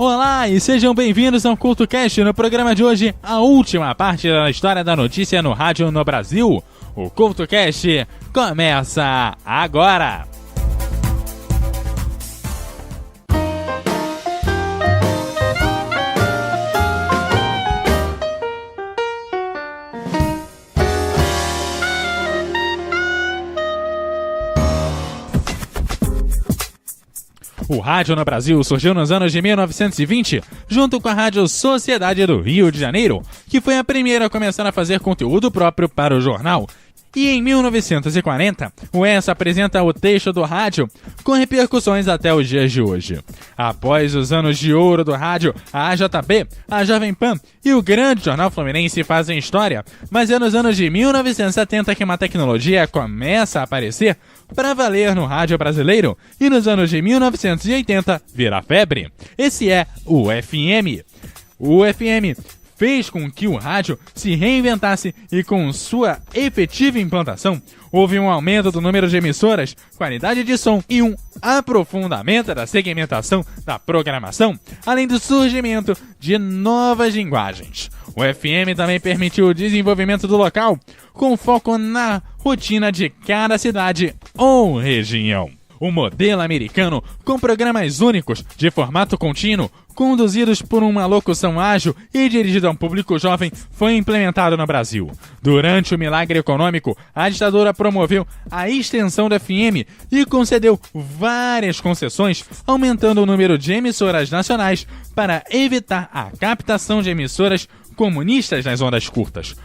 Olá e sejam bem-vindos ao CultoCast. No programa de hoje, a última parte da história da notícia no rádio no Brasil. O CultoCast começa agora! O rádio no Brasil surgiu nos anos de 1920, junto com a Rádio Sociedade do Rio de Janeiro, que foi a primeira a começar a fazer conteúdo próprio para o jornal. E em 1940, o ESA apresenta o texto do rádio, com repercussões até os dias de hoje. Após os anos de ouro do rádio, a AJB, a Jovem Pan e o grande Jornal Fluminense fazem história, mas é nos anos de 1970 que uma tecnologia começa a aparecer para valer no rádio brasileiro, e nos anos de 1980 vira febre. Esse é o FM. O FM fez com que o rádio se reinventasse e, com sua efetiva implantação, houve um aumento do número de emissoras, qualidade de som e um aprofundamento da segmentação da programação, além do surgimento de novas linguagens. O FM também permitiu o desenvolvimento do local, com foco na rotina de cada cidade ou região. O modelo americano, com programas únicos, de formato contínuo, conduzidos por uma locução ágil e dirigido a um público jovem, foi implementado no Brasil. Durante o milagre econômico, a ditadura promoveu a extensão do FM e concedeu várias concessões, aumentando o número de emissoras nacionais para evitar a captação de emissoras comunistas nas ondas curtas.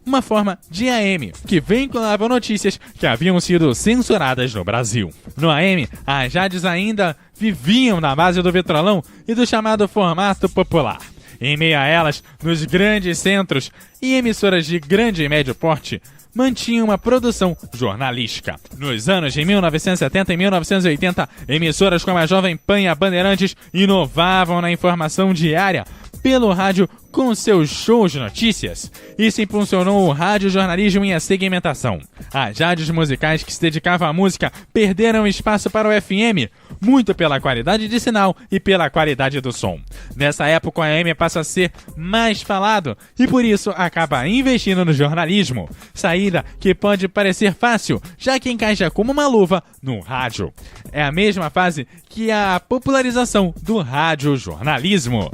Uma forma de AM, que vinculava notícias que haviam sido censuradas no Brasil. No AM, as rádios ainda viviam na base do vitrolão e do chamado formato popular. Em meio a elas, nos grandes centros e emissoras de grande e médio porte, mantinha uma produção jornalística. Nos anos de 1970 e 1980, emissoras como a Jovem Pan e a Bandeirantes inovavam na informação diária pelo rádio com seus shows de notícias. Isso impulsionou o radiojornalismo e a segmentação. As rádios musicais que se dedicavam à música perderam espaço para o FM, muito pela qualidade de sinal e pela qualidade do som. Nessa época, o AM passa a ser mais falado e por isso acaba investindo no jornalismo. Saída que pode parecer fácil, já que encaixa como uma luva no rádio. É a mesma fase que a popularização do radiojornalismo.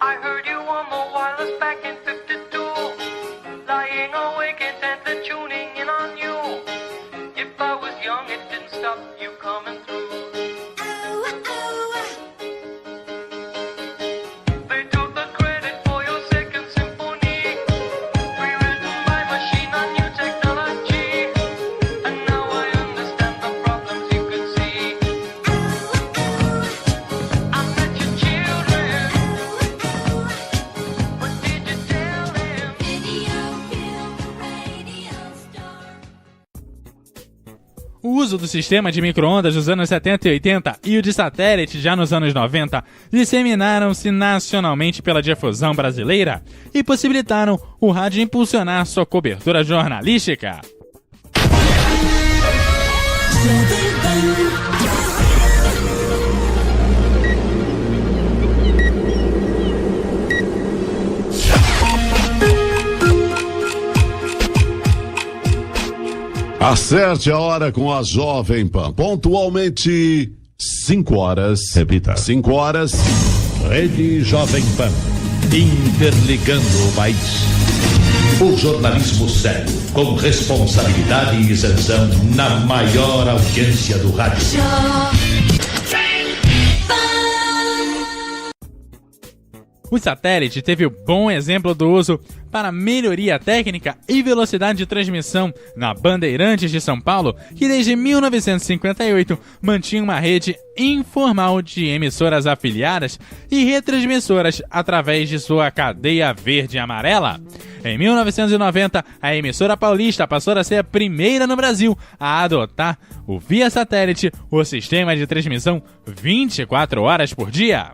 I heard you on the wireless back in 52, lying awake intently tuning in on you. If I was young, it didn't stop you coming through. They took the credit for your second symphony, rewritten by machine on new technology. And now I understand the problems you could see. I met your children. O uso do sistema de micro-ondas dos anos 70 e 80 e o de satélite já nos anos 90 disseminaram-se nacionalmente pela difusão brasileira e possibilitaram o rádio impulsionar sua cobertura jornalística. Acerte a hora com a Jovem Pan. Pontualmente, 5 horas. Repita. 5 horas. Rede Jovem Pan. Interligando o país. O jornalismo sério, com responsabilidade e isenção na maior audiência do rádio. O satélite teve o bom exemplo do uso para melhoria técnica e velocidade de transmissão na Bandeirantes de São Paulo, que desde 1958 mantinha uma rede informal de emissoras afiliadas e retransmissoras através de sua cadeia verde e amarela. Em 1990, a emissora paulista passou a ser a primeira no Brasil a adotar o via satélite, o sistema de transmissão 24 horas por dia.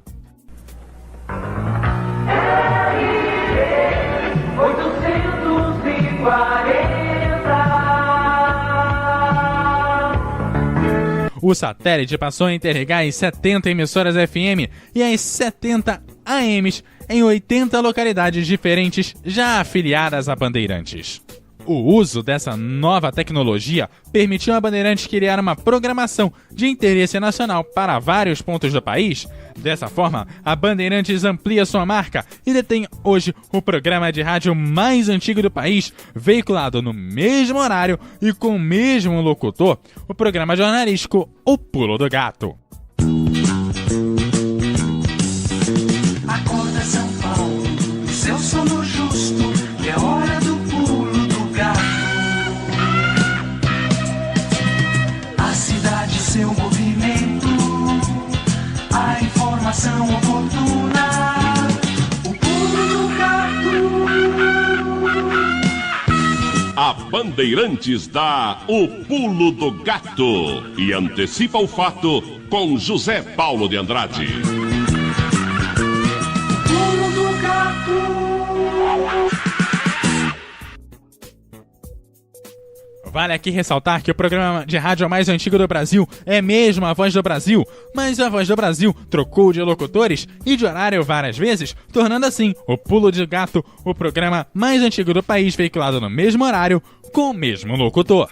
o satélite passou a interligar as 70 emissoras FM e as 70 AMs em 80 localidades diferentes já afiliadas a Bandeirantes. O uso dessa nova tecnologia permitiu a Bandeirantes criar uma programação de interesse nacional para vários pontos do país. Dessa forma, a Bandeirantes amplia sua marca e detém hoje o programa de rádio mais antigo do país, veiculado no mesmo horário e com o mesmo locutor, o programa jornalístico O Pulo do Gato. Acorda São Paulo, seu sono justo, é hora do pulo do gato. A cidade, seu movimento, a informação oportuna, o pulo do gato. A Bandeirantes dá o Pulo do Gato e antecipa o fato com José Paulo de Andrade. Pulo do gato. Vale aqui ressaltar que o programa de rádio mais antigo do Brasil é mesmo a Voz do Brasil, mas a Voz do Brasil trocou de locutores e de horário várias vezes, tornando assim o Pulo de Gato o programa mais antigo do país veiculado no mesmo horário com o mesmo locutor.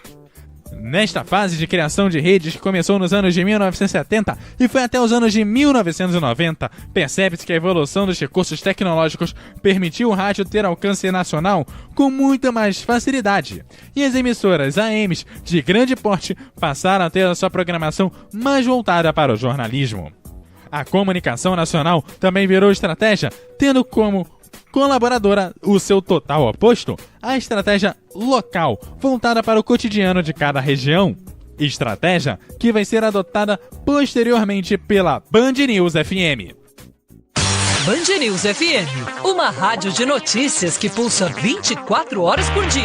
Nesta fase de criação de redes que começou nos anos de 1970 e foi até os anos de 1990, percebe-se que a evolução dos recursos tecnológicos permitiu o rádio ter alcance nacional com muita mais facilidade. E as emissoras AMs de grande porte passaram a ter a sua programação mais voltada para o jornalismo. A comunicação nacional também virou estratégia, tendo como colaboradora o seu total oposto, a estratégia local, voltada para o cotidiano de cada região. Estratégia que vai ser adotada posteriormente pela Band News FM. Band News FM, uma rádio de notícias que pulsa 24 horas por dia.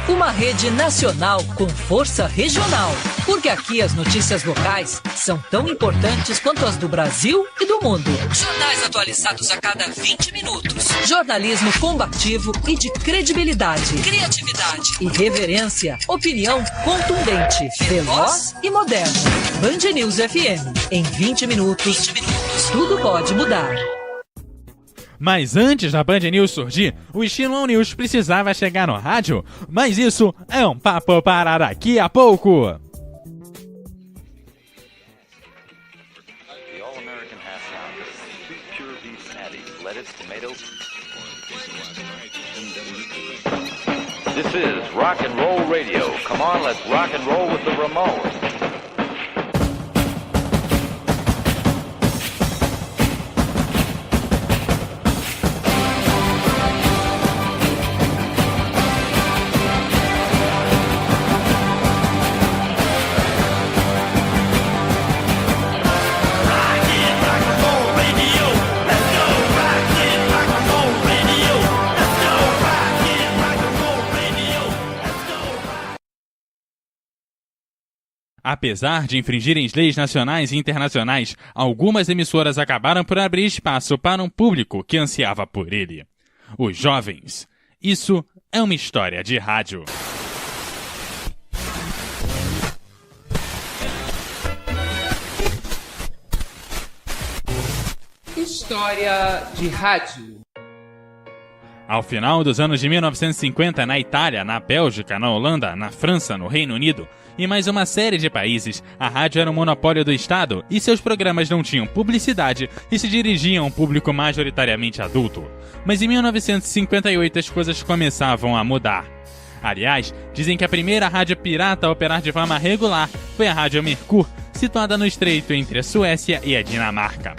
Uma rede nacional com força regional. Porque aqui as notícias locais são tão importantes quanto as do Brasil e do mundo. Jornais atualizados a cada 20 minutos. Jornalismo combativo e de credibilidade. Criatividade. Irreverência. Opinião contundente. Veloz e moderna. Band News FM. Em 20 minutos, tudo pode mudar. Mas antes da Band News surgir, o Estilo News precisava chegar no rádio, mas isso é um papo para daqui a pouco. This is Rock and Roll Radio. Come on, let's rock and roll with the Ramones. Apesar de infringirem leis nacionais e internacionais, algumas emissoras acabaram por abrir espaço para um público que ansiava por ele. Os jovens. Isso é uma história de rádio. História de rádio. Ao final dos anos de 1950, na Itália, na Bélgica, na Holanda, na França, no Reino Unido e mais uma série de países, a rádio era um monopólio do Estado e seus programas não tinham publicidade e se dirigiam a um público majoritariamente adulto. Mas em 1958 as coisas começavam a mudar. Aliás, dizem que a primeira rádio pirata a operar de forma regular foi a Rádio Mercur, situada no estreito entre a Suécia e a Dinamarca.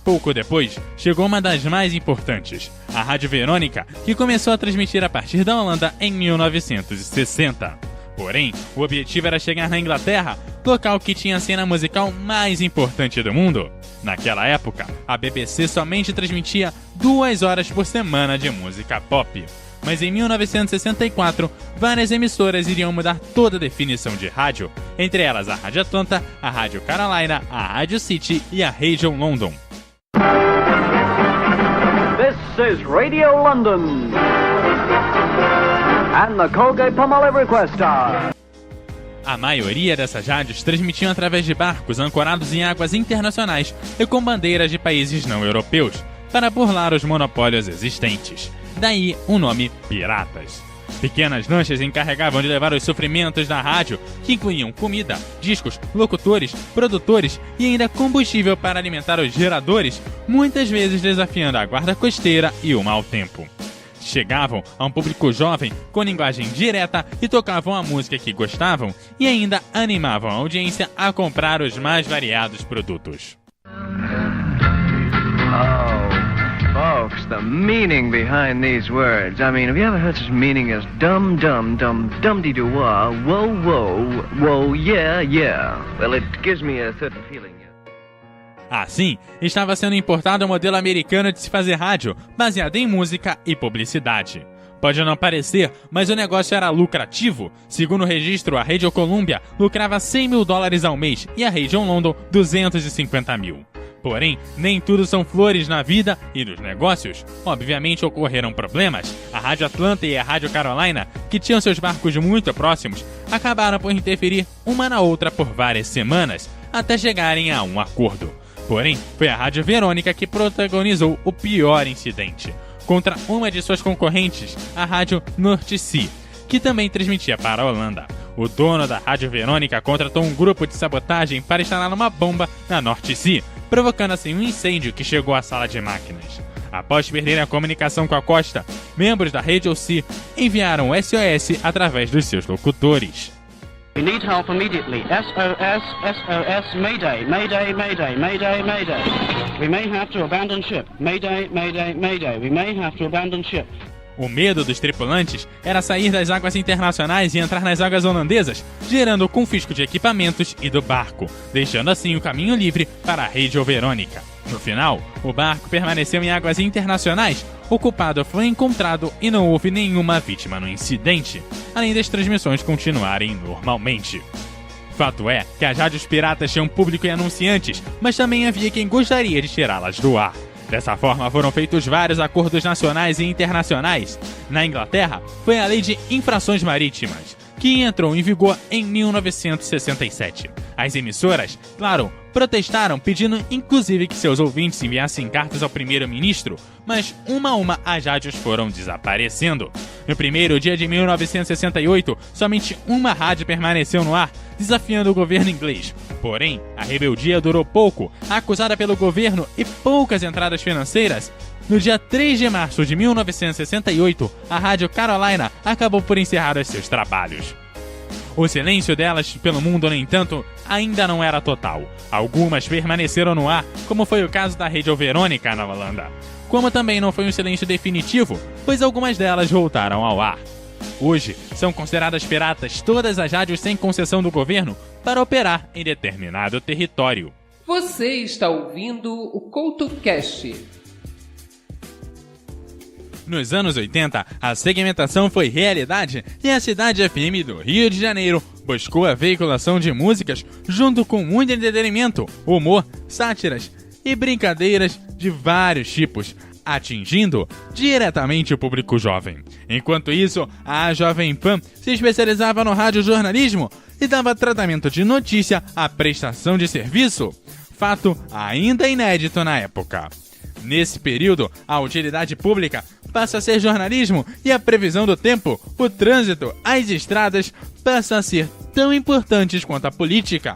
Pouco depois, chegou uma das mais importantes, a Rádio Verônica, que começou a transmitir a partir da Holanda em 1960. Porém, o objetivo era chegar na Inglaterra, local que tinha a cena musical mais importante do mundo. Naquela época, a BBC somente transmitia 2 horas por semana de música pop. Mas em 1964, várias emissoras iriam mudar toda a definição de rádio, entre elas a Rádio Atlanta, a Rádio Carolina, a Rádio City e a Radio London. This is Radio London and the Colgate-Palmolive Request Star. A maioria dessas rádios transmitiam através de barcos ancorados em águas internacionais e com bandeiras de países não europeus, para burlar os monopólios existentes. Daí o nome Piratas. Pequenas lanchas encarregavam de levar os suprimentos da rádio, que incluíam comida, discos, locutores, produtores e ainda combustível para alimentar os geradores, muitas vezes desafiando a guarda costeira e o mau tempo. Chegavam a um público jovem com linguagem direta e tocavam a música que gostavam e ainda animavam a audiência a comprar os mais variados produtos. Folks, the meaning behind these words. I mean, have you ever heard such meaning as dum dum dum dum-de-doo-wah, whoa whoa, whoa yeah yeah? Well, it gives me a certain feeling. Assim, estava sendo importado um modelo americano de se fazer rádio, baseado em música e publicidade. Pode não parecer, mas o negócio era lucrativo. Segundo o registro, a Radio Columbia lucrava $100 mil ao mês e a Radio London 250 mil. Porém, nem tudo são flores na vida e nos negócios. Obviamente ocorreram problemas. A Rádio Atlanta e a Rádio Carolina, que tinham seus barcos muito próximos, acabaram por interferir uma na outra por várias semanas, até chegarem a um acordo. Porém, foi a Rádio Verônica que protagonizou o pior incidente, contra uma de suas concorrentes, a Rádio North Sea, que também transmitia para a Holanda. O dono da Rádio Verônica contratou um grupo de sabotagem para instalar uma bomba na North Sea, provocando assim um incêndio que chegou à sala de máquinas. Após perderem a comunicação com a costa, membros da Radio Sea enviaram o SOS através dos seus locutores. We need help immediately. SOS, SOS, Mayday, Mayday, Mayday, Mayday, Mayday. We may have to abandon ship. Mayday, Mayday, Mayday. We may have to abandon ship. O medo dos tripulantes era sair das águas internacionais e entrar nas águas holandesas, gerando o confisco de equipamentos e do barco, deixando assim o caminho livre para a Radio Verônica. No final, o barco permaneceu em águas internacionais, o culpado foi encontrado e não houve nenhuma vítima no incidente, além das transmissões continuarem normalmente. Fato é que as rádios piratas tinham público e anunciantes, mas também havia quem gostaria de tirá-las do ar. Dessa forma, foram feitos vários acordos nacionais e internacionais. Na Inglaterra, foi a Lei de Infrações Marítimas, que entrou em vigor em 1967. As emissoras, claro, protestaram, pedindo inclusive que seus ouvintes enviassem cartas ao primeiro-ministro, mas uma a uma as rádios foram desaparecendo. No primeiro dia de 1968, somente uma rádio permaneceu no ar, desafiando o governo inglês. Porém, a rebeldia durou pouco, acusada pelo governo e poucas entradas financeiras. No dia 3 de março de 1968, a Rádio Carolina acabou por encerrar os seus trabalhos. O silêncio delas pelo mundo, no entanto, ainda não era total. Algumas permaneceram no ar, como foi o caso da Radio Verônica na Holanda. Como também não foi um silêncio definitivo, pois algumas delas voltaram ao ar. Hoje, são consideradas piratas todas as rádios sem concessão do governo para operar em determinado território. Você está ouvindo o CoutoCast. Nos anos 80, a segmentação foi realidade e a Cidade FM do Rio de Janeiro buscou a veiculação de músicas junto com muito entretenimento, humor, sátiras e brincadeiras de vários tipos, atingindo diretamente o público jovem. Enquanto isso, a Jovem Pan se especializava no radiojornalismo e dava tratamento de notícia à prestação de serviço, fato ainda inédito na época. Nesse período, a utilidade pública passa a ser jornalismo e a previsão do tempo, o trânsito, as estradas passam a ser tão importantes quanto a política.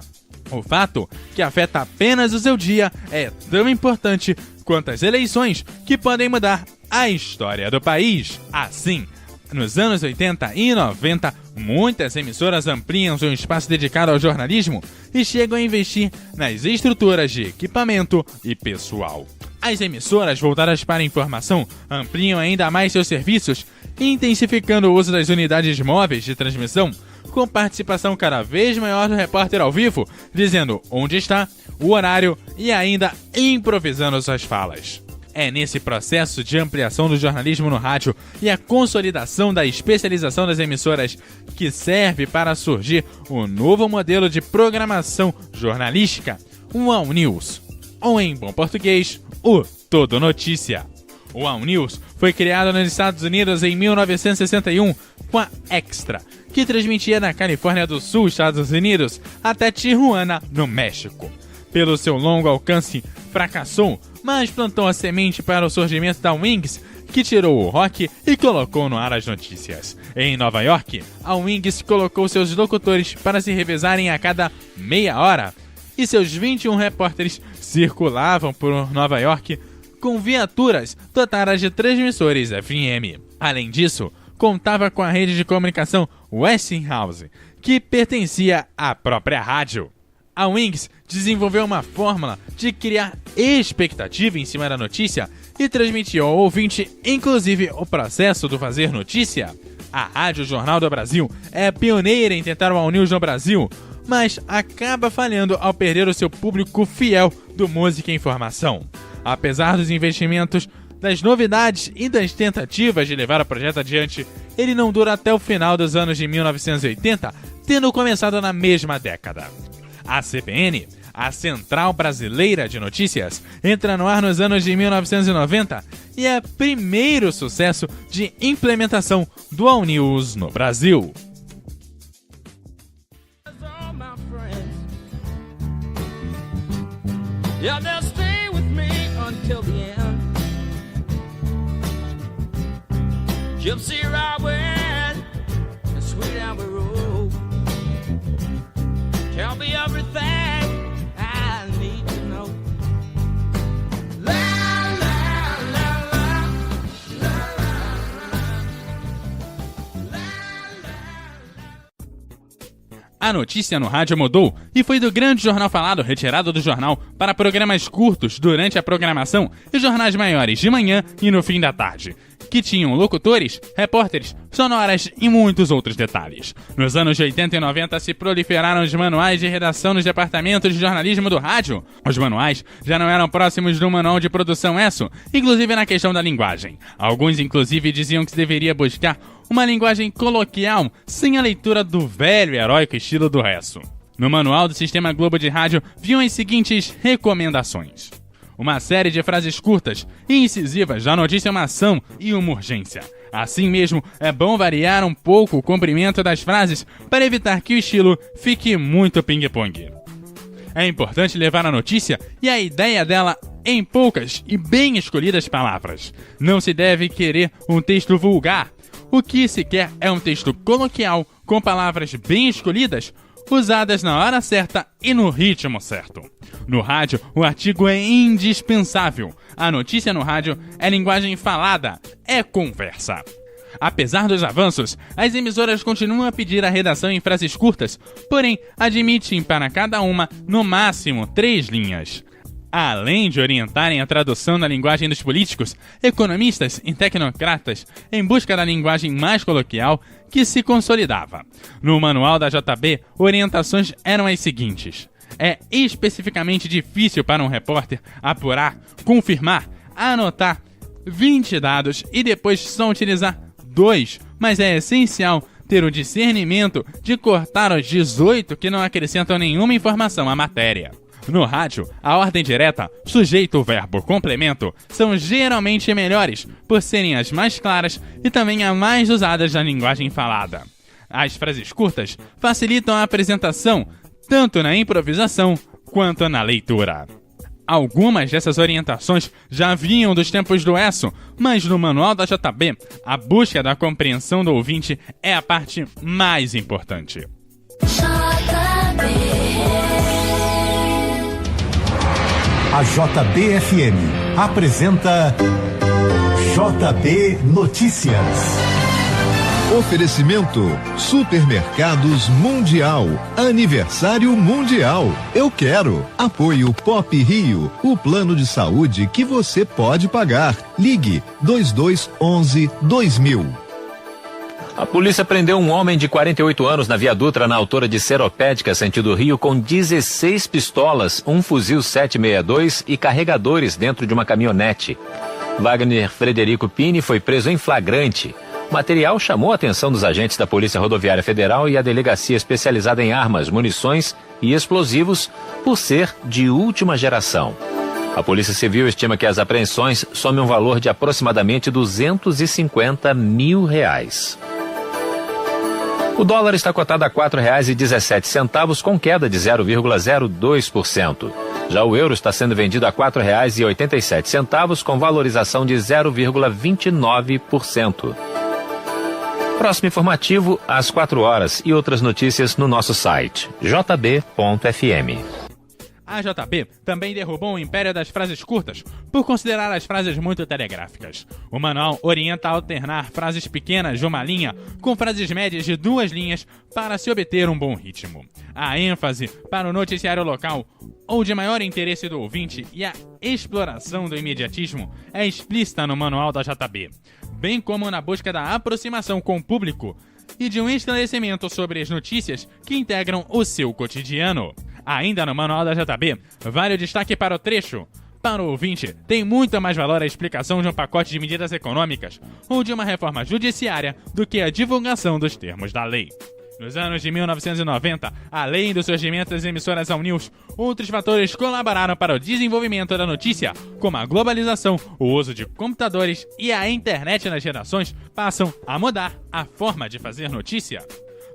O fato que afeta apenas o seu dia é tão importante quanto as eleições, que podem mudar a história do país. Assim, nos anos 80 e 90, muitas emissoras ampliam seu espaço dedicado ao jornalismo e chegam a investir nas estruturas de equipamento e pessoal. As emissoras voltadas para a informação ampliam ainda mais seus serviços, intensificando o uso das unidades móveis de transmissão, com participação cada vez maior do repórter ao vivo, dizendo onde está, o horário e ainda improvisando suas falas. É nesse processo de ampliação do jornalismo no rádio e a consolidação da especialização das emissoras que serve para surgir o novo modelo de programação jornalística, o All News, ou em bom português, o Todo Notícia. O All News Foi criada nos Estados Unidos em 1961 com a Extra, que transmitia da Califórnia do Sul, Estados Unidos, até Tijuana, no México. Pelo seu longo alcance, fracassou, mas plantou a semente para o surgimento da Wings, que tirou o rock e colocou no ar as notícias. Em Nova York, a Wings colocou seus locutores para se revezarem a cada meia hora, e seus 21 repórteres circulavam por Nova York com viaturas dotadas de transmissores FM. Além disso, contava com a rede de comunicação Westinghouse, que pertencia à própria rádio. A Wings desenvolveu uma fórmula de criar expectativa em cima da notícia e transmitiu ao ouvinte, inclusive, o processo do fazer notícia. A Rádio Jornal do Brasil é pioneira em tentar o All News no Brasil, mas acaba falhando ao perder o seu público fiel do Música e Informação. Apesar dos investimentos, das novidades e das tentativas de levar o projeto adiante, ele não dura até o final dos anos de 1980, tendo começado na mesma década. A CBN, a Central Brasileira de Notícias, entra no ar nos anos de 1990 e é primeiro sucesso de implementação do All News no Brasil. Yeah, they'll stay with me until the end. Gypsy Robin, the sweet Albert Road. Tell me everything I need to know. La la la la, la la la. A notícia no rádio mudou e foi do grande jornal falado retirado do jornal para programas curtos durante a programação e jornais maiores de manhã e no fim da tarde, que tinham locutores, repórteres, sonoras e muitos outros detalhes. Nos anos de 80 e 90 se proliferaram os manuais de redação nos departamentos de jornalismo do rádio. Os manuais já não eram próximos do manual de produção ESSO, inclusive na questão da linguagem. Alguns inclusive diziam que se deveria buscar uma linguagem coloquial sem a leitura do velho e heróico estilo do ESSO. No manual do Sistema Globo de Rádio viam as seguintes recomendações: uma série de frases curtas e incisivas da notícia, uma ação e uma urgência. Assim mesmo, é bom variar um pouco o comprimento das frases para evitar que o estilo fique muito ping-pong. É importante levar a notícia e a ideia dela em poucas e bem escolhidas palavras. Não se deve querer um texto vulgar. O que se quer é um texto coloquial, com palavras bem escolhidas, usadas na hora certa e no ritmo certo. No rádio, o artigo é indispensável. A notícia no rádio é linguagem falada, é conversa. Apesar dos avanços, as emissoras continuam a pedir a redação em frases curtas, porém admitem para cada uma, no máximo, 3 linhas. Além de orientarem a tradução da linguagem dos políticos, economistas e tecnocratas em busca da linguagem mais coloquial que se consolidava. No manual da JB, orientações eram as seguintes: é especificamente difícil para um repórter apurar, confirmar, anotar 20 dados e depois só utilizar 2, mas é essencial ter o discernimento de cortar os 18 que não acrescentam nenhuma informação à matéria. No rádio, a ordem direta, sujeito, verbo, complemento são geralmente melhores, por serem as mais claras e também as mais usadas na linguagem falada. As frases curtas facilitam a apresentação, tanto na improvisação quanto na leitura. Algumas dessas orientações já vinham dos tempos do ESSO, mas no manual da JB, a busca da compreensão do ouvinte é a parte mais importante. A JB-FM apresenta JB Notícias. Oferecimento Supermercados Mundial, Aniversário Mundial. Eu quero. Apoio Pop Rio, o plano de saúde que você pode pagar. Ligue 2211-2000. A polícia prendeu um homem de 48 anos na Via Dutra, na altura de Seropédica, sentido Rio, com 16 pistolas, um fuzil 762 e carregadores dentro de uma caminhonete. Wagner Frederico Pini foi preso em flagrante. O material chamou a atenção dos agentes da Polícia Rodoviária Federal e a Delegacia Especializada em Armas, Munições e Explosivos por ser de última geração. A Polícia Civil estima que as apreensões somem um valor de aproximadamente R$250 mil. O dólar está cotado a R$ 4,17, com queda de 0,02%. Já o euro está sendo vendido a R$ 4,87, com valorização de 0,29%. Próximo informativo, às 4 horas, e outras notícias no nosso site, jb.fm. A JB também derrubou o império das frases curtas, por considerar as frases muito telegráficas. O manual orienta a alternar frases pequenas de uma linha com frases médias de 2 linhas para se obter um bom ritmo. A ênfase para o noticiário local ou de maior interesse do ouvinte e a exploração do imediatismo é explícita no manual da JB, bem como na busca da aproximação com o público e de um esclarecimento sobre as notícias que integram o seu cotidiano. Ainda no manual da JB, vale o destaque para o trecho. Para o ouvinte, tem muito mais valor a explicação de um pacote de medidas econômicas ou de uma reforma judiciária do que a divulgação dos termos da lei. Nos anos de 1990, além do surgimento das emissoras All News, outros fatores colaboraram para o desenvolvimento da notícia, como a globalização, o uso de computadores e a internet nas redações passam a mudar a forma de fazer notícia.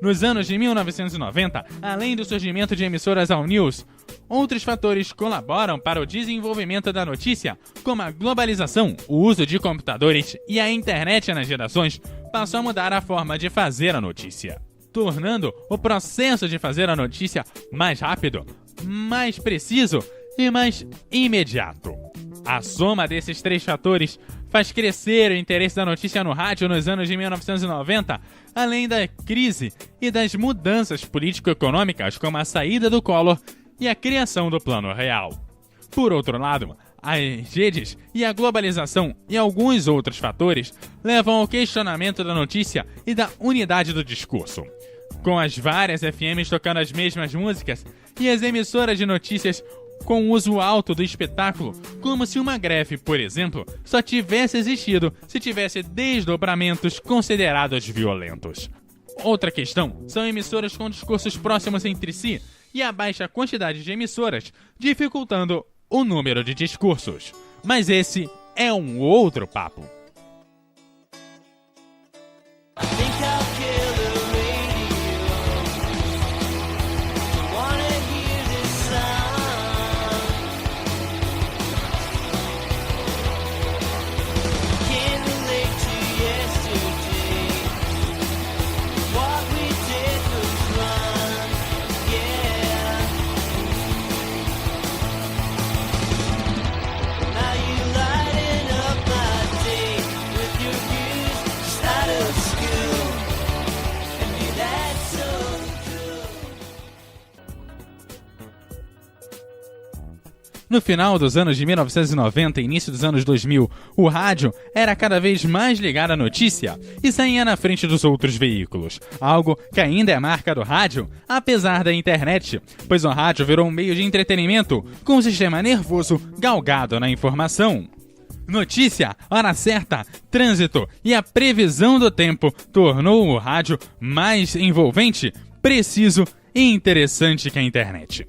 Nos anos de 1990, além do surgimento de emissoras All News, outros fatores colaboram para o desenvolvimento da notícia, como a globalização, o uso de computadores e a internet nas redações passam a mudar a forma de fazer a notícia, tornando o processo de fazer a notícia mais rápido, mais preciso e mais imediato. A soma desses 3 fatores faz crescer o interesse da notícia no rádio nos anos de 1990, além da crise e das mudanças político-econômicas como a saída do Collor e a criação do Plano Real. Por outro lado, as redes e a globalização e alguns outros fatores levam ao questionamento da notícia e da unidade do discurso. Com as várias FMs tocando as mesmas músicas e as emissoras de notícias com uso alto do espetáculo, como se uma greve, por exemplo, só tivesse existido se tivesse desdobramentos considerados violentos. Outra questão são emissoras com discursos próximos entre si e a baixa quantidade de emissoras, dificultando o número de discursos. Mas esse é um outro papo. No final dos anos de 1990 e início dos anos 2000, o rádio era cada vez mais ligado à notícia e saía na frente dos outros veículos, algo que ainda é marca do rádio, apesar da internet, pois o rádio virou um meio de entretenimento com um sistema nervoso galgado na informação. Notícia, hora certa, trânsito e a previsão do tempo tornou o rádio mais envolvente, preciso e interessante que a internet.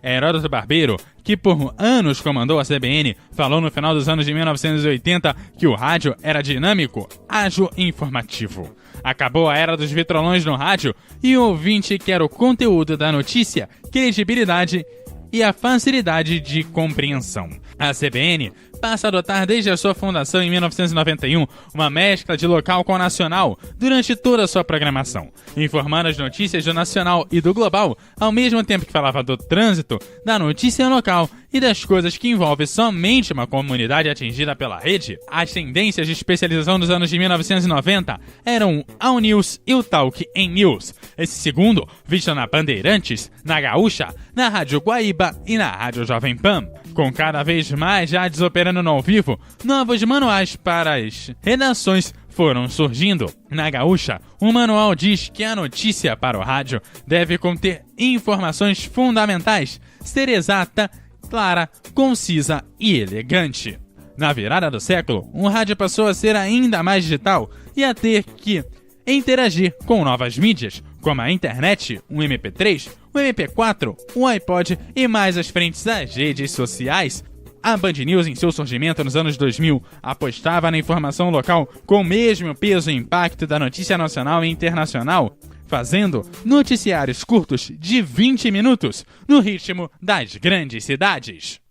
Heródoto Barbeiro, que por anos comandou a CBN, falou no final dos anos de 1980 que o rádio era dinâmico, ágil e informativo. Acabou a era dos vitrolões no rádio e o ouvinte quer o conteúdo da notícia, credibilidade e a facilidade de compreensão. A CBN passa a adotar desde a sua fundação em 1991 uma mescla de local com nacional durante toda a sua programação, informando as notícias do nacional e do global, ao mesmo tempo que falava do trânsito, da notícia local e das coisas que envolvem somente uma comunidade atingida pela rede. As tendências de especialização dos anos de 1990 eram o All News e o Talk em News, esse segundo visto na Bandeirantes, na Gaúcha, na Rádio Guaíba e na Rádio Jovem Pan. Com cada vez mais rádios operando no ao vivo, novos manuais para as redações foram surgindo. Na Gaúcha, o manual diz que a notícia para o rádio deve conter informações fundamentais, ser exata, clara, concisa e elegante. Na virada do século, o rádio passou a ser ainda mais digital e a ter que interagir com novas mídias, como a internet, o MP3, o MP4, o iPod e mais as frentes das redes sociais. A Band News, em seu surgimento nos anos 2000, apostava na informação local com o mesmo peso e impacto da notícia nacional e internacional, fazendo noticiários curtos de 20 minutos, no ritmo das grandes cidades.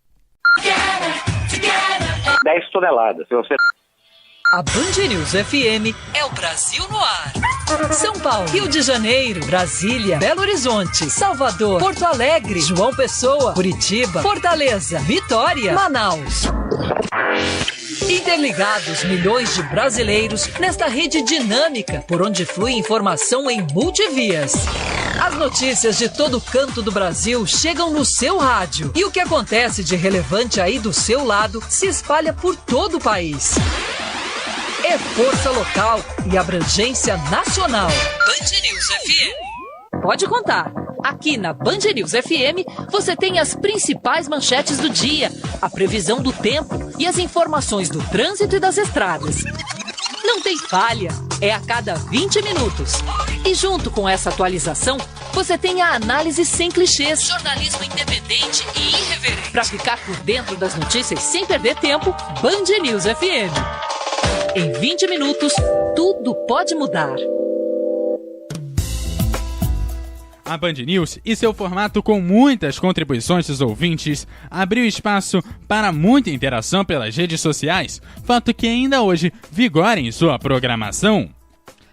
10 toneladas. Se você... A Band News FM é o Brasil no ar. São Paulo, Rio de Janeiro, Brasília, Belo Horizonte, Salvador, Porto Alegre, João Pessoa, Curitiba, Fortaleza, Vitória, Manaus. Interligados milhões de brasileiros nesta rede dinâmica por onde flui informação em multivias. As notícias de todo canto do Brasil chegam no seu rádio e o que acontece de relevante aí do seu lado se espalha por todo o país. É força local e abrangência nacional. Band News FM. Pode contar. Aqui na Band News FM você tem as principais manchetes do dia, a previsão do tempo e as informações do trânsito e das estradas. Não tem falha, é a cada 20 minutos. E junto com essa atualização, você tem a análise sem clichês, jornalismo independente e irreverente. Para ficar por dentro das notícias sem perder tempo, Band News FM. Em 20 minutos, tudo pode mudar. A Band News e seu formato com muitas contribuições dos ouvintes abriu espaço para muita interação pelas redes sociais, fato que ainda hoje vigora em sua programação.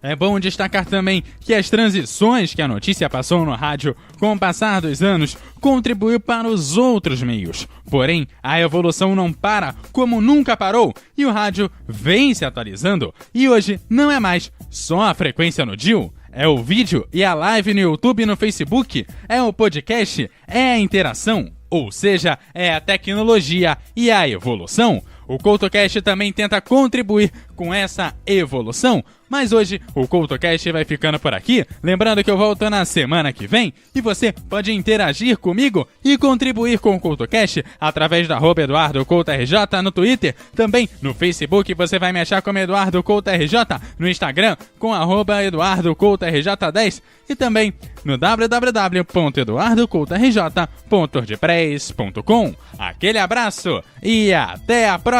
É bom destacar também que as transições que a notícia passou no rádio com o passar dos anos contribuiu para os outros meios. Porém, a evolução não para como nunca parou e o rádio vem se atualizando e hoje não é mais só a frequência no dial. É o vídeo e a live no YouTube e no Facebook, é o podcast, é a interação, ou seja, é a tecnologia e a evolução. O CoutoCast também tenta contribuir com essa evolução, mas hoje o CoutoCast vai ficando por aqui. Lembrando que eu volto na semana que vem e você pode interagir comigo e contribuir com o CoutoCast através da @EduardoCoutoRJ no Twitter, também no Facebook você vai me achar como EduardoCoutoRJ, no Instagram com @EduardoCoutoRJ10 e também no www.eduardocoutorj.wordpress.com. Aquele abraço e até a próxima!